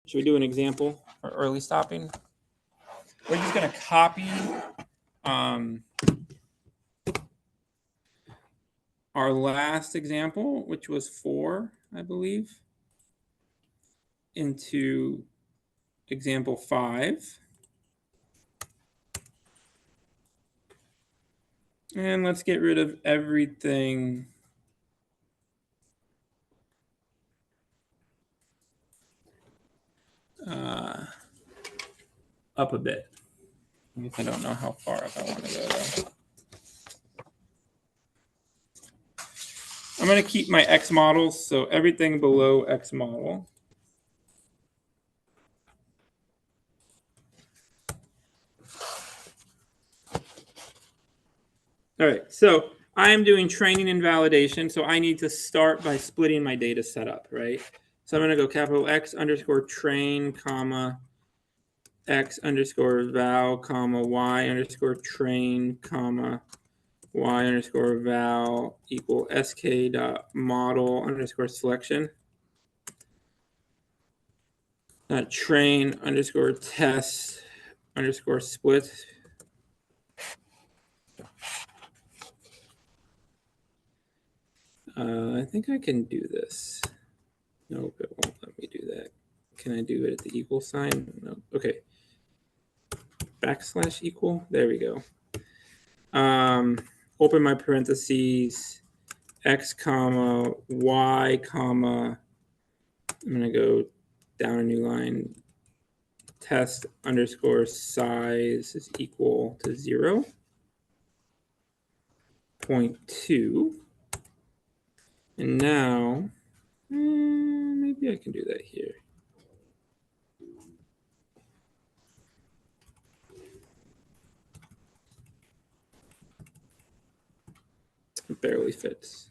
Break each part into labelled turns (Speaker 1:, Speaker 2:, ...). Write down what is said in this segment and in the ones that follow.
Speaker 1: Should we do an example for early stopping? We're just going to copy our last example, which was 4, I believe, into example 5. And let's get rid of everything up a bit. I guess I don't know how far up I want to go though. I'm going to keep my X models, so everything below X model. All right, so I am doing training and validation, so I need to start by splitting my data set up, right? So I'm going to go capital X underscore train, comma, X underscore val, comma, Y underscore train, comma, Y underscore val equal SK dot model underscore selection. Train underscore test underscore split. I think I can do this. Nope, it won't let me do that. Can I do it at the equal sign? No. Okay. Backslash equal. There we go. Open my parentheses. X comma Y comma. I'm gonna go down a new line. Test underscore size is equal to 0.2. And now, maybe I can do that here. It barely fits.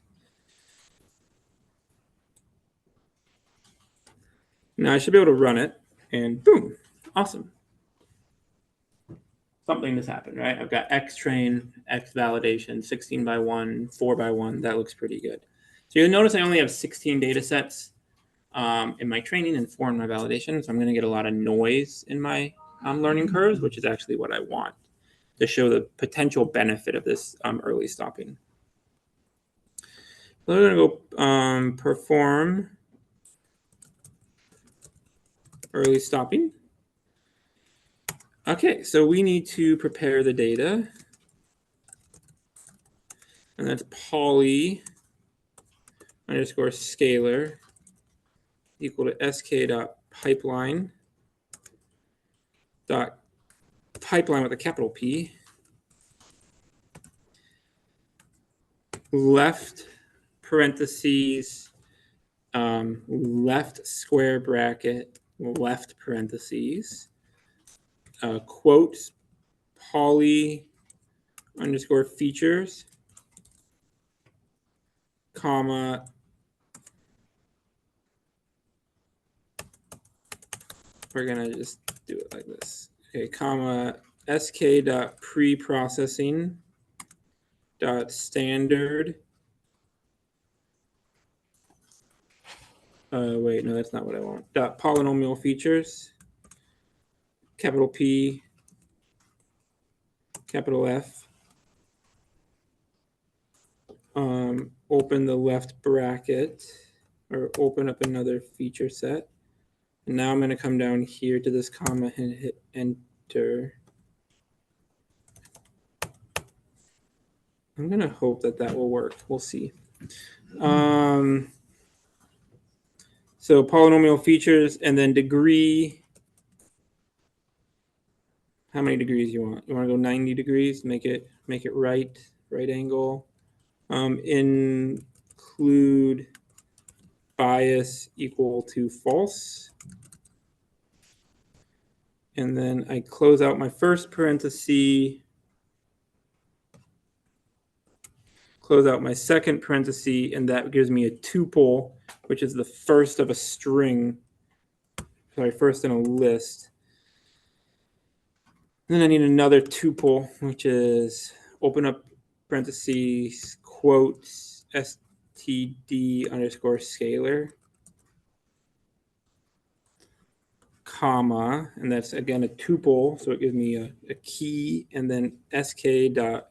Speaker 1: Now I should be able to run it, and boom, awesome. Something has happened, right? I've got X train, X validation, 16 by 1, 4 by 1. That looks pretty good. So you'll notice I only have 16 data sets in my training and 4 in my validation. So I'm going to get a lot of noise in my learning curves, which is actually what I want to show the potential benefit of this early stopping. So we're going to go perform early stopping. Okay, so we need to prepare the data. And that's poly underscore scalar equal to sk dot pipeline with a capital P, left parentheses, left square bracket, left parentheses, quotes, poly underscore features, comma, we're gonna just do it like this. Okay, comma, sk dot pre-processing dot standard. Wait, no, that's not what I want. Dot polynomial features, capital P, capital F. Open the left bracket, or open up another feature set. And now I'm going to come down here to this comma and hit enter. I'm going to hope that that will work. We'll see. So polynomial features and then degree. How many degrees you want? You want to go 90 degrees? Make it right angle. Include bias equal to false. And then I close out my first parenthesis, close out my second parenthesis, and that gives me a tuple, which is the first of a string, first in a list. And then I need another tuple, which is open up parentheses, quotes, std underscore scalar. comma, and that's again a tuple, so it gives me a key, and then sk dot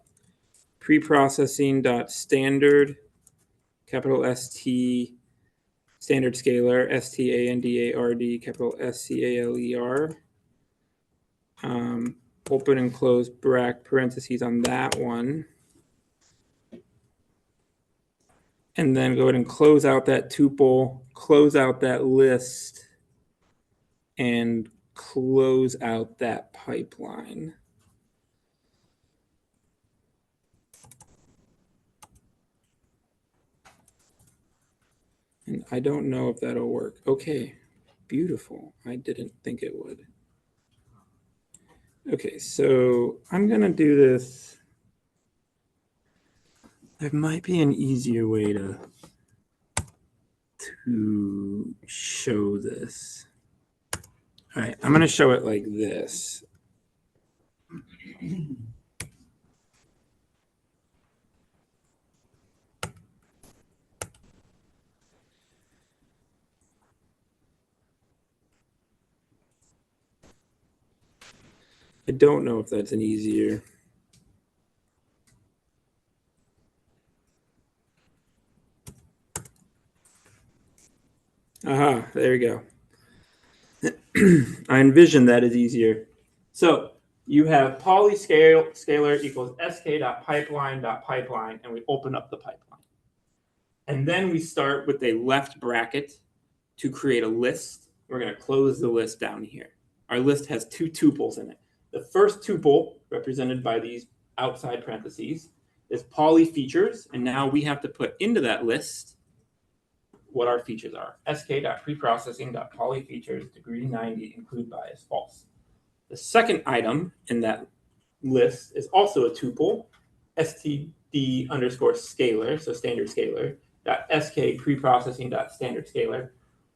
Speaker 1: preprocessing dot standard, capital ST, standard scalar, STANDARD, capital SCALER, open and close parentheses on that one. And then go ahead and close out that tuple, close out that list, and close out that pipeline. And I don't know if that'll work. Okay, beautiful. I didn't think it would. Okay, so I'm going to do this. There might be an easier way to show this. All right, I'm going to show it like this. I don't know if that's an easier. Aha, there we go. I envision that is easier. So you have polyscalar equals sk.pipeline.pipeline, and we open up the pipeline. And then we start with a left bracket to create a list. We're going to close the list down here. Our list has two tuples in it. The first tuple, represented by these outside parentheses, is poly features, and now we have to put into that list what our features are. sk.preprocessing.polyfeatures degree 90 include bias false. The second item in that list is also a tuple, std underscore scalar, so standard scalar, dot sk preprocessing dot standard scalar,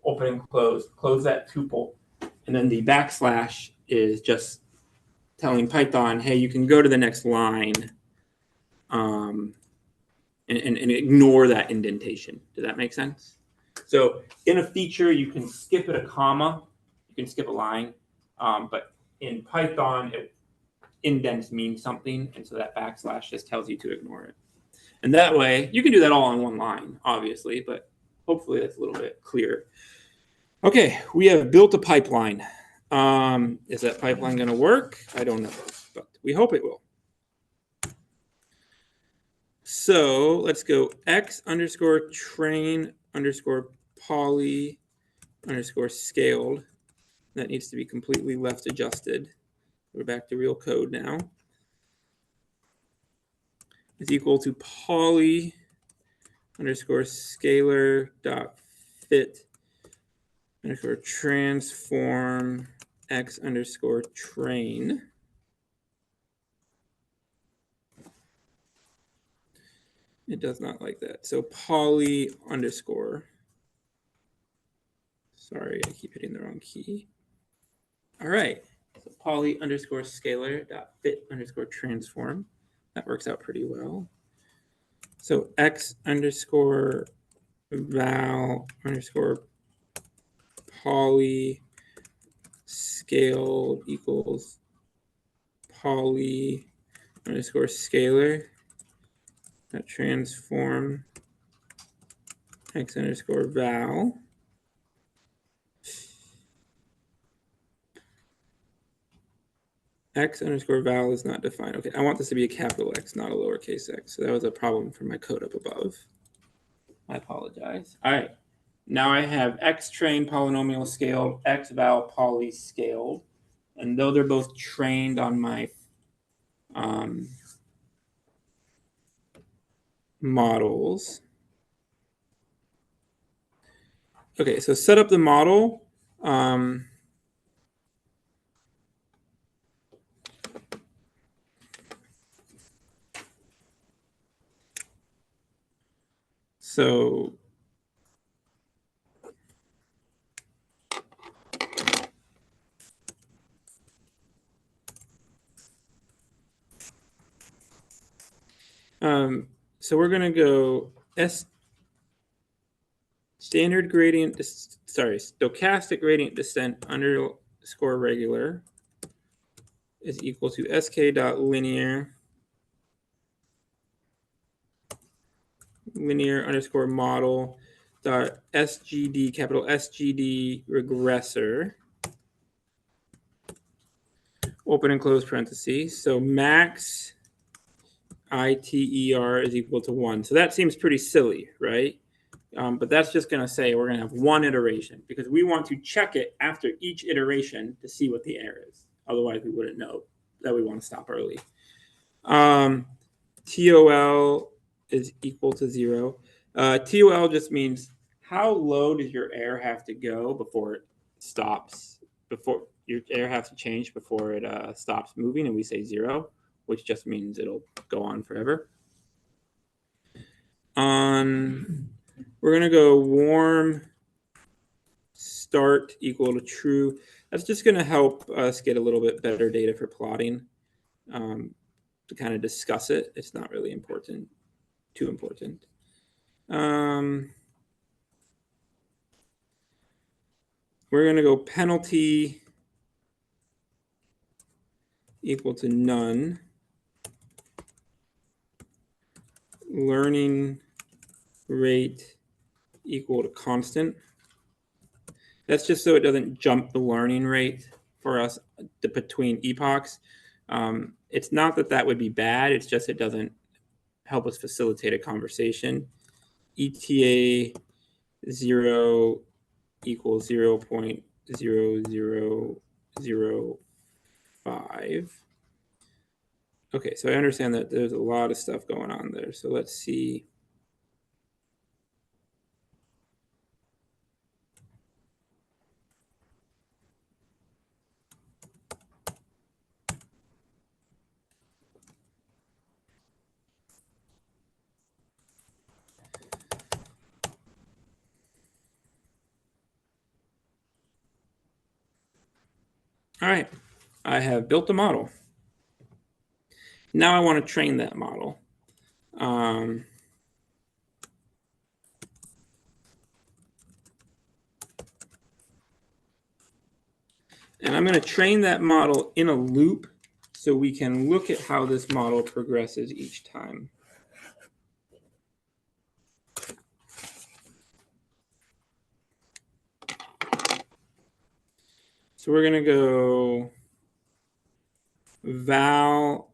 Speaker 1: open and close that tuple, and then the backslash is just telling Python, hey, you can go to the next line, and ignore that indentation. Does that make sense? So in a feature, you can skip it a comma, you can skip a line, but in Python, indents mean something, and so that backslash just tells you to ignore it. And that way, you can do that all on one line, obviously, but hopefully that's a little bit clearer. Okay, we have built a pipeline. Is that pipeline going to work? I don't know, but we hope it will. So let's go x underscore train underscore poly underscore scaled. That needs to be completely left adjusted. We're back to real code now. Is equal to poly underscore scalar dot fit underscore transform x underscore train. It does not like that. So poly underscore. Sorry, I keep hitting the wrong key. All right. So poly underscore scalar dot fit underscore transform. That works out pretty well. So x underscore val underscore poly scale equals poly underscore scalar that transform x underscore val. X underscore val is not defined. Okay, I want this to be a capital X, not a lowercase x. So that was a problem for my code up above. I apologize. All right. Now I have x trained polynomial scaled, x val poly scaled. And though they're both trained on my models. Okay, so set up the model. So we're going to go stochastic gradient descent underscore regular is equal to sk.linear linear underscore model dot SGD, capital SGD regressor, open and close parentheses. So max ITER is equal to 1. So that seems pretty silly, right? But that's just going to say we're going to have one iteration because we want to check it after each iteration to see what the error is. Otherwise, we wouldn't know that we want to stop early. TOL is equal to 0. TOL just means how low does your error have to go before it stops, before your error has to change before it stops moving, and we say 0, which just means it'll go on forever. We're going to go warm start equal to true. That's just going to help us get a little bit better data for plotting. To kind of discuss it. It's not really important, too important. We're going to go penalty equal to none. Learning rate equal to constant. That's just so it doesn't jump the learning rate for us between epochs. It's not that that would be bad. It's just it doesn't help us facilitate a conversation. ETA 0 equals 0.0005. Okay, so I understand that there's a lot of stuff going on there. So let's see. All right, I have built a model. Now I want to train that model. And I'm going to train that model in a loop so we can look at how this model progresses each time. So we're going to go val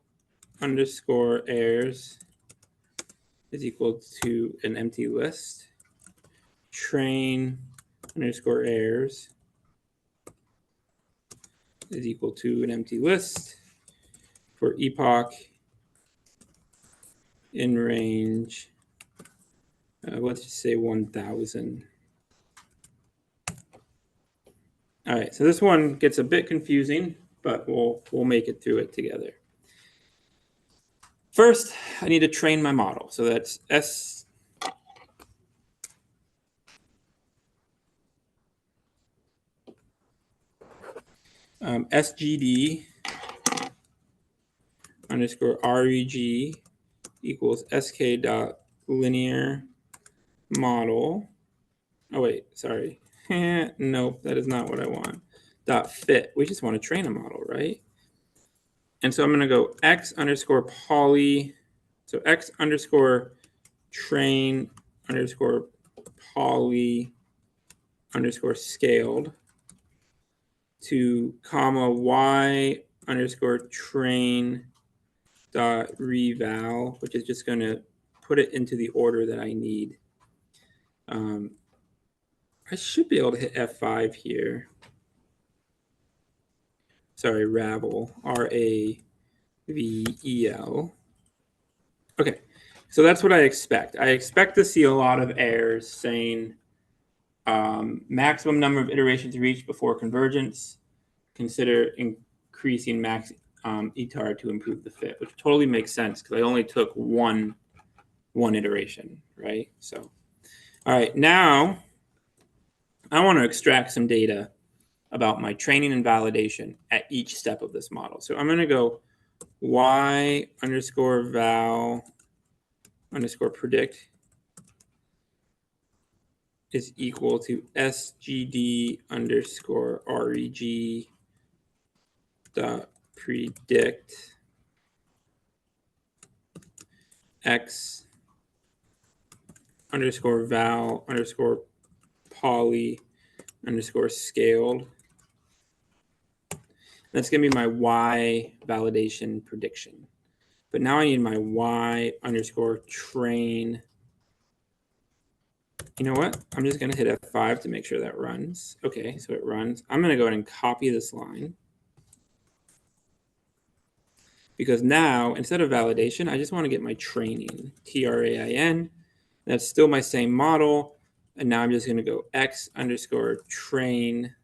Speaker 1: underscore errors is equal to an empty list. Train underscore errors is equal to an empty list for epoch in range, let's just say 1000. All right, so this one gets a bit confusing, but we'll make it through it together. First, I need to train my model. So that's SGD underscore reg equals sk.linear model. Oh, wait, sorry. Nope, that is not what I want. Dot fit. We just want to train a model, right? And so I'm going to go x underscore poly. So x underscore train underscore poly underscore scaled to comma y underscore train dot reval, which is just going to put it into the order that I need. I should be able to hit F5 here. Sorry, Ravel, R-A-V-E-L. Okay, so that's what I expect. I expect to see a lot of errors saying maximum number of iterations reached before convergence. Consider increasing max etar to improve the fit, which totally makes sense because I only took one iteration, right? So, all right, now I want to extract some data about my training and validation at each step of this model. So I'm going to go y underscore val underscore predict is equal to SGD underscore reg dot predict x underscore val underscore poly underscore scaled. That's going to be my y validation prediction. But now I need my y underscore train. You know what? I'm just going to hit F5 to make sure that runs. Okay, so it runs. I'm going to go ahead and copy this line. Because now, instead of validation, I just want to get my training, TRAIN. That's still my same model. And now I'm just going to go x underscore train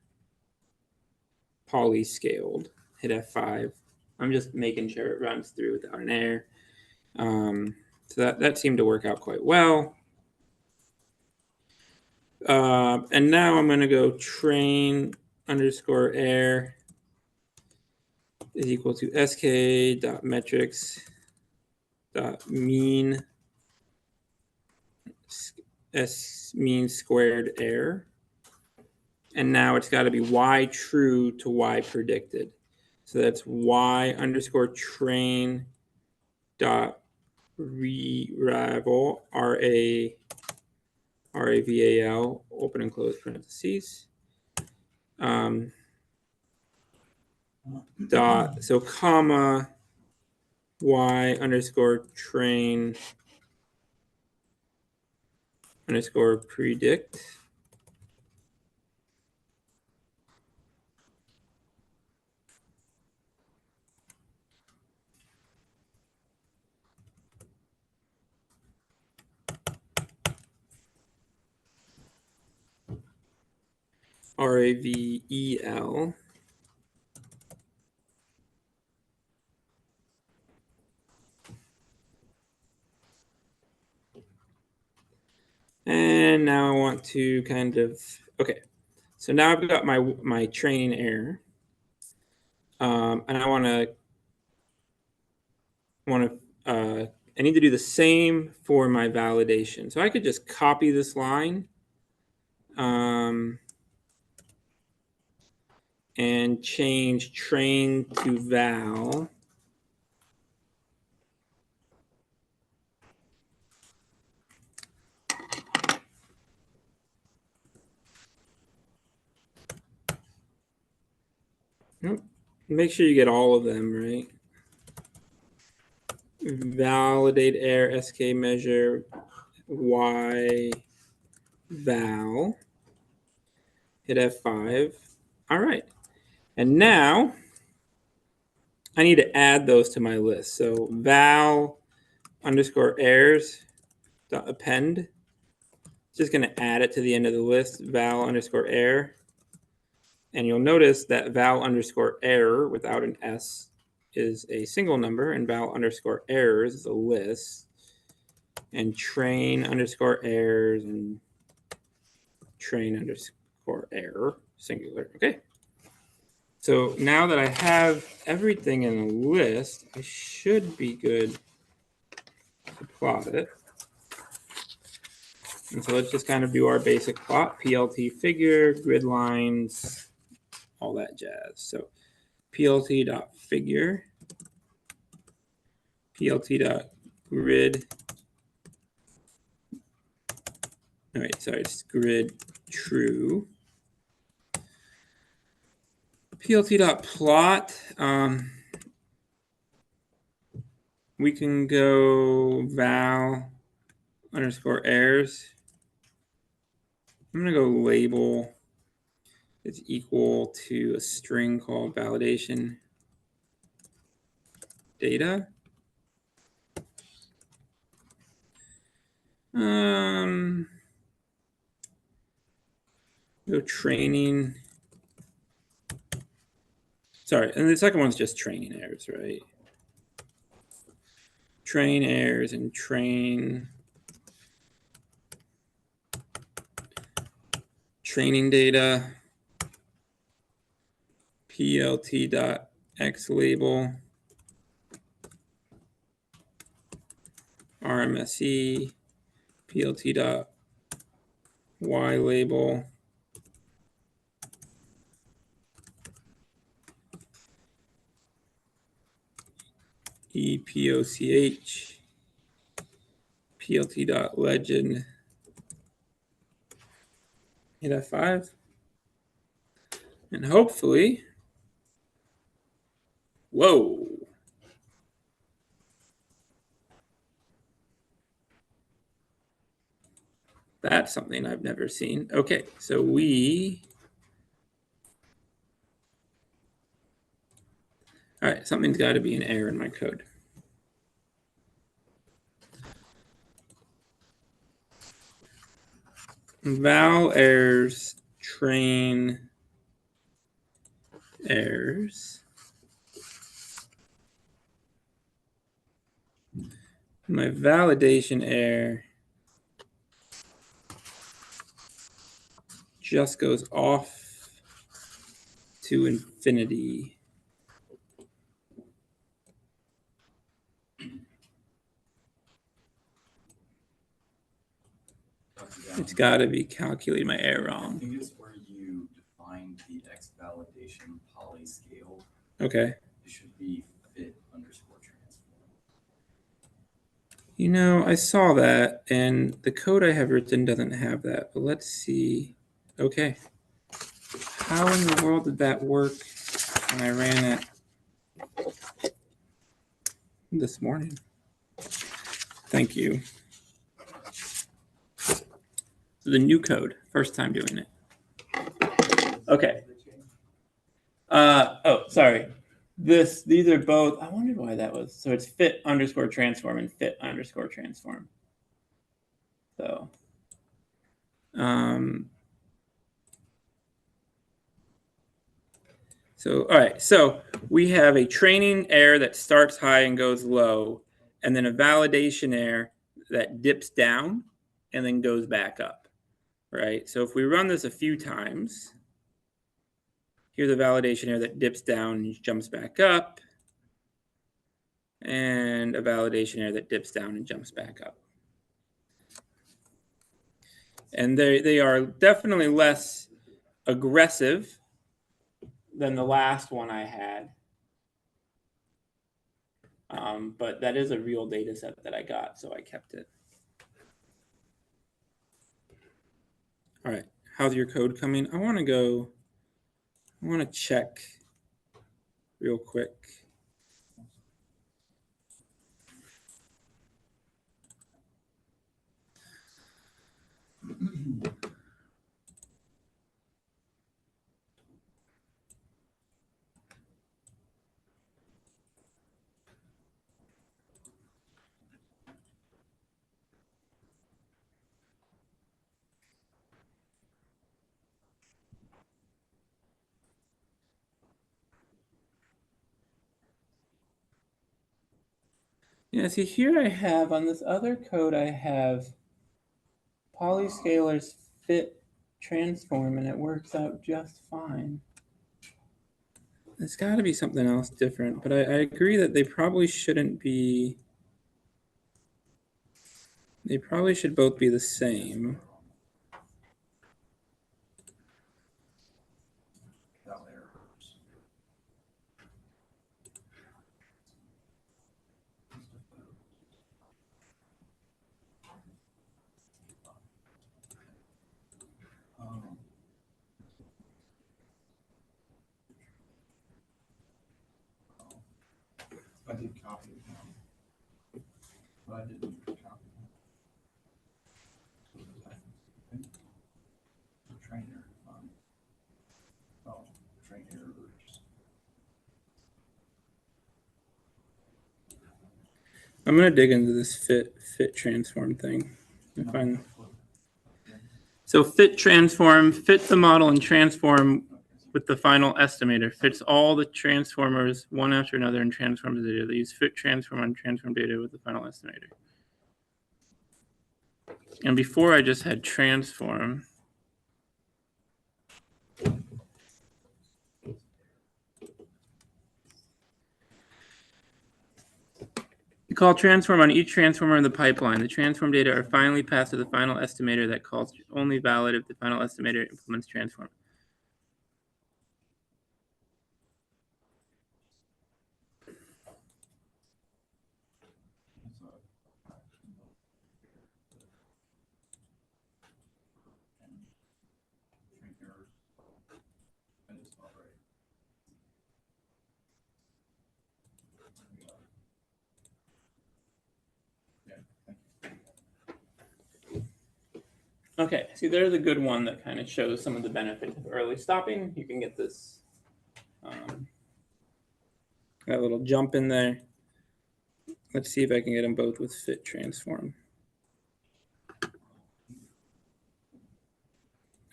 Speaker 1: poly scaled. Hit F5. I'm just making sure it runs through without an error. So that seemed to work out quite well. And now I'm going to go train underscore error is equal to sk.metrics.mean mean squared error. And now it's got to be y true to y predicted. So that's y underscore train dot raval, raval, open and close parentheses. Dot, so comma, y underscore train underscore predict. RAVEL. And now I want to kind of, okay. So now I've got my training error. And I I need to do the same for my validation. So I could just copy this line and change train to val. Nope. Make sure you get all of them, right? Validate error, sk measure, y val. Hit F5. All right. And now I need to add those to my list. So val underscore errors dot append. Just going to add it to the end of the list, val underscore error. And you'll notice that val underscore error without an S is a single number, and val underscore errors is a list. And train underscore errors and train underscore error, singular. Okay. So now that I have everything in a list, I should be good to plot it. And so let's just kind of do our basic plot, PLT figure, grid lines, all that jazz. So PLT.figure, PLT.grid, all right, sorry, it's grid true. PLT.plot, we can go val underscore errors. I'm going to go label is equal to a string called validation data. Go training. Sorry, and the second one's just training errors, right? Train errors and train training data. PLT.x label. RMSE. PLT.y label. epoch plt.legend hit F5, and hopefully, whoa. That's something I've never seen. Okay, so all right, something's got to be an error in my code. Val errors, train errors. My validation error just goes off to infinity. It's got to be calculating my error wrong.
Speaker 2: I think it's where you define the X validation polyscale.
Speaker 1: Okay.
Speaker 2: It should be fit_transform.
Speaker 1: You know, I saw that, and the code I have written doesn't have that, but let's see. Okay. How in the world did that work when I ran it this morning? Thank you. So the new code, first time doing it. Okay. Oh, sorry. These are both. I wondered why that was. So it's fit_transform and fit_transform. So, all right. So we have a training error that starts high and goes low, and then a validation error that dips down and then goes back up, right? So if we run this a few times, here's a validation error that dips down and jumps back up, and a validation error that dips down and jumps back up. And they are definitely less aggressive than the last one I had. But that is a real data set that I got, so I kept it. All right, how's your code coming? I want to check real quick. Yeah, see here I have, on this other code, I have polyscalars fit transform, and it works out just fine. There's got to be something else different, but I agree that they probably shouldn't be. They probably should both be the same.
Speaker 2: I did copy it now, but I didn't copy it. Trainer. Trainers.
Speaker 1: I'm gonna dig into this fit transform thing and find. So fit transform, fit the model and transform with the final estimator. Fits all the transformers one after another and transforms the data. They use fit transform on transform data with the final estimator. And before I just had transform. You call transform on each transformer in the pipeline. The transform data are finally passed to the final estimator that calls only valid if the final estimator implements transform.
Speaker 2: errors. And it's not right.
Speaker 1: Okay, see, there's a good one that kind of shows some of the benefits of early stopping. You can get this that little jump in there. Let's see if I can get them both with fit transform.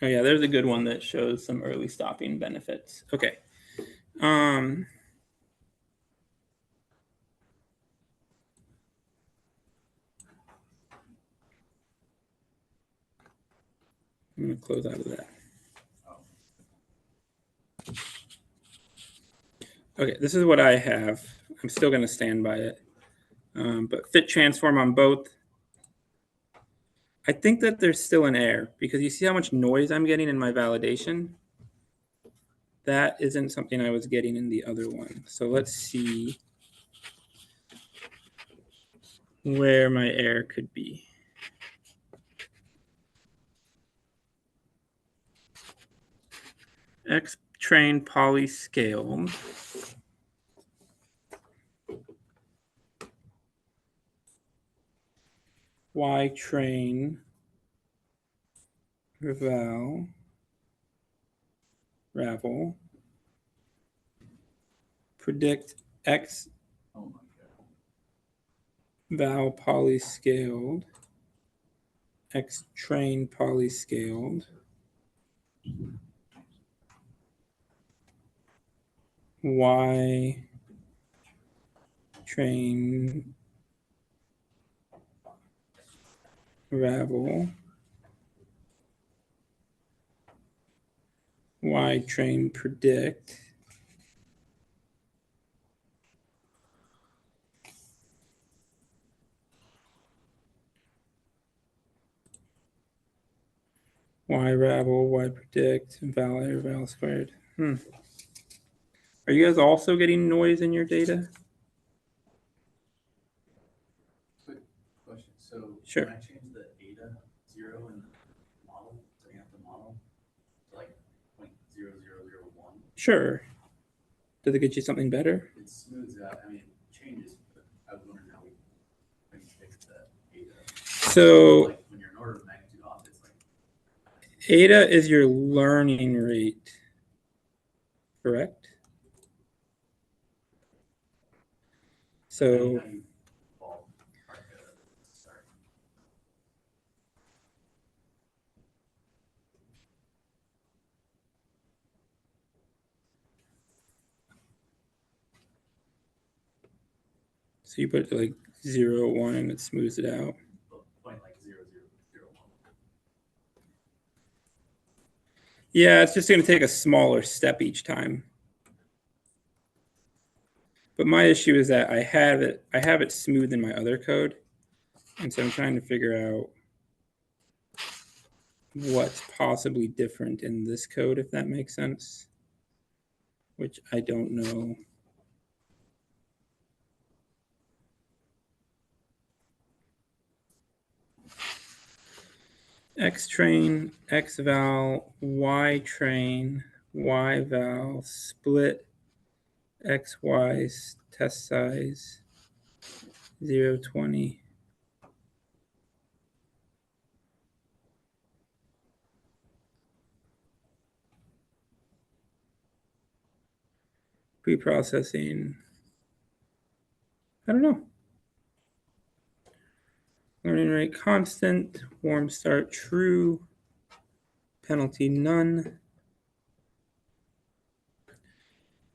Speaker 1: Oh yeah, there's a good one that shows some early stopping benefits. Okay. I'm going to close out of that. Okay, this is what I have. I'm still going to stand by it. But fit transform on both. I think that there's still an error because you see how much noise I'm getting in my validation? That isn't something I was getting in the other one. So let's see where my error could be. X train poly scaled. Y train ravel predict X val poly scaled X train poly scaled Y train ravel Y train predict Y ravel Y predict val squared. Are you guys also getting noise in your data?
Speaker 2: Quick question. So
Speaker 1: Sure.
Speaker 2: when I change the eta 0 in the model, setting up the model to like 0.0001,
Speaker 1: Sure. Does it get you something better?
Speaker 2: it smooths out. I mean, it changes, but I was wondering how we fix that eta.
Speaker 1: So
Speaker 2: Like when you're an order of magnitude off, it's like
Speaker 1: eta is your learning rate, correct? So so you put like 0, 1 and it smooths it out.
Speaker 2: Point like 0.0001.
Speaker 1: Yeah, it's just going to take a smaller step each time. But my issue is that I have it smooth in my other code. And so I'm trying to figure out what's possibly different in this code, if that makes sense, which I don't know. X train, X val, Y train, Y val, split, X, Y, test size, 0.20. Pre-processing, I don't know. Learning rate constant, warm start true, penalty none.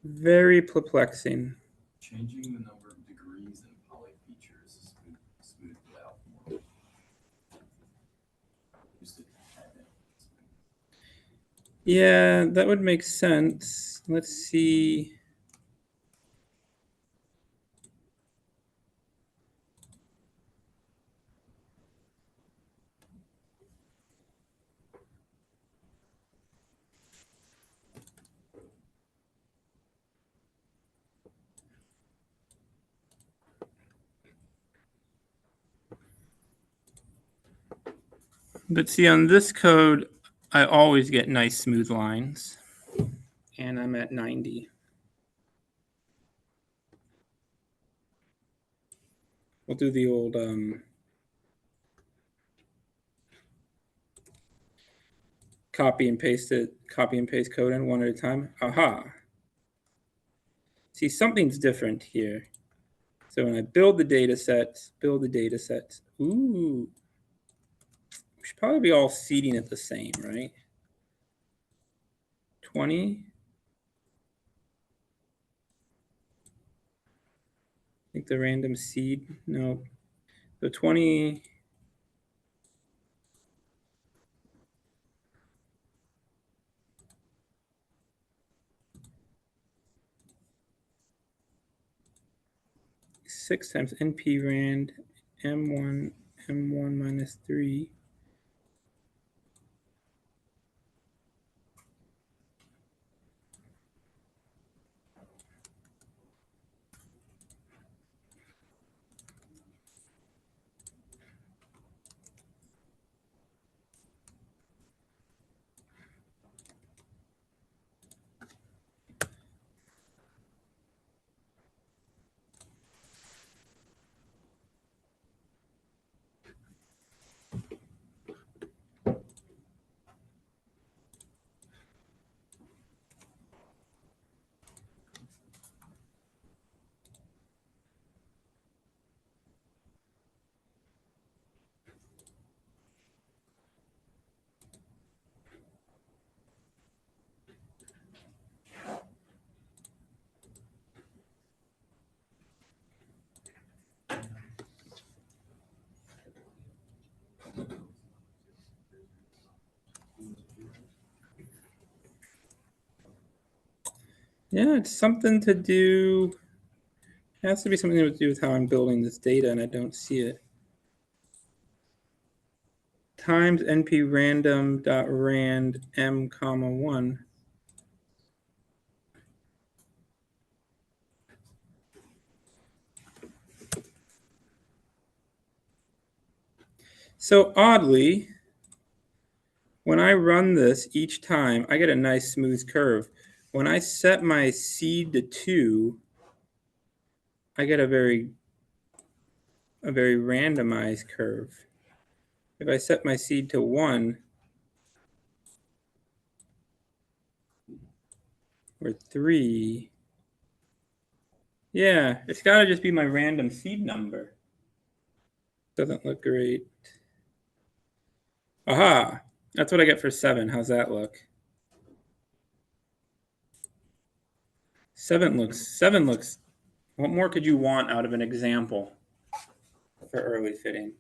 Speaker 1: Very perplexing.
Speaker 2: Changing the number of degrees in poly features smoothed it out more.
Speaker 1: Yeah, that would make sense. Let's see. But see, on this code, I always get nice smooth lines, and I'm at 90. We'll do the old copy and paste code in one at a time. Aha. See, something's different here. So when I build the data sets, ooh, we should probably be all seeding it the same, right? 20. I think the random seed, no. So 20. Six times NP rand M1 minus 3. Yeah, it's something to do. It has to be something to do with how I'm building this data, and I don't see it. Times np random dot rand m comma 1. So oddly, when I run this each time, I get a nice smooth curve. When I set my seed to 2, I get a very randomized curve. If I set my seed to 1 or 3, yeah, it's got to just be my random seed number. Doesn't look great. Aha, that's what I get for 7. How's that look? 7 looks, what more could you want out of an example for early fitting?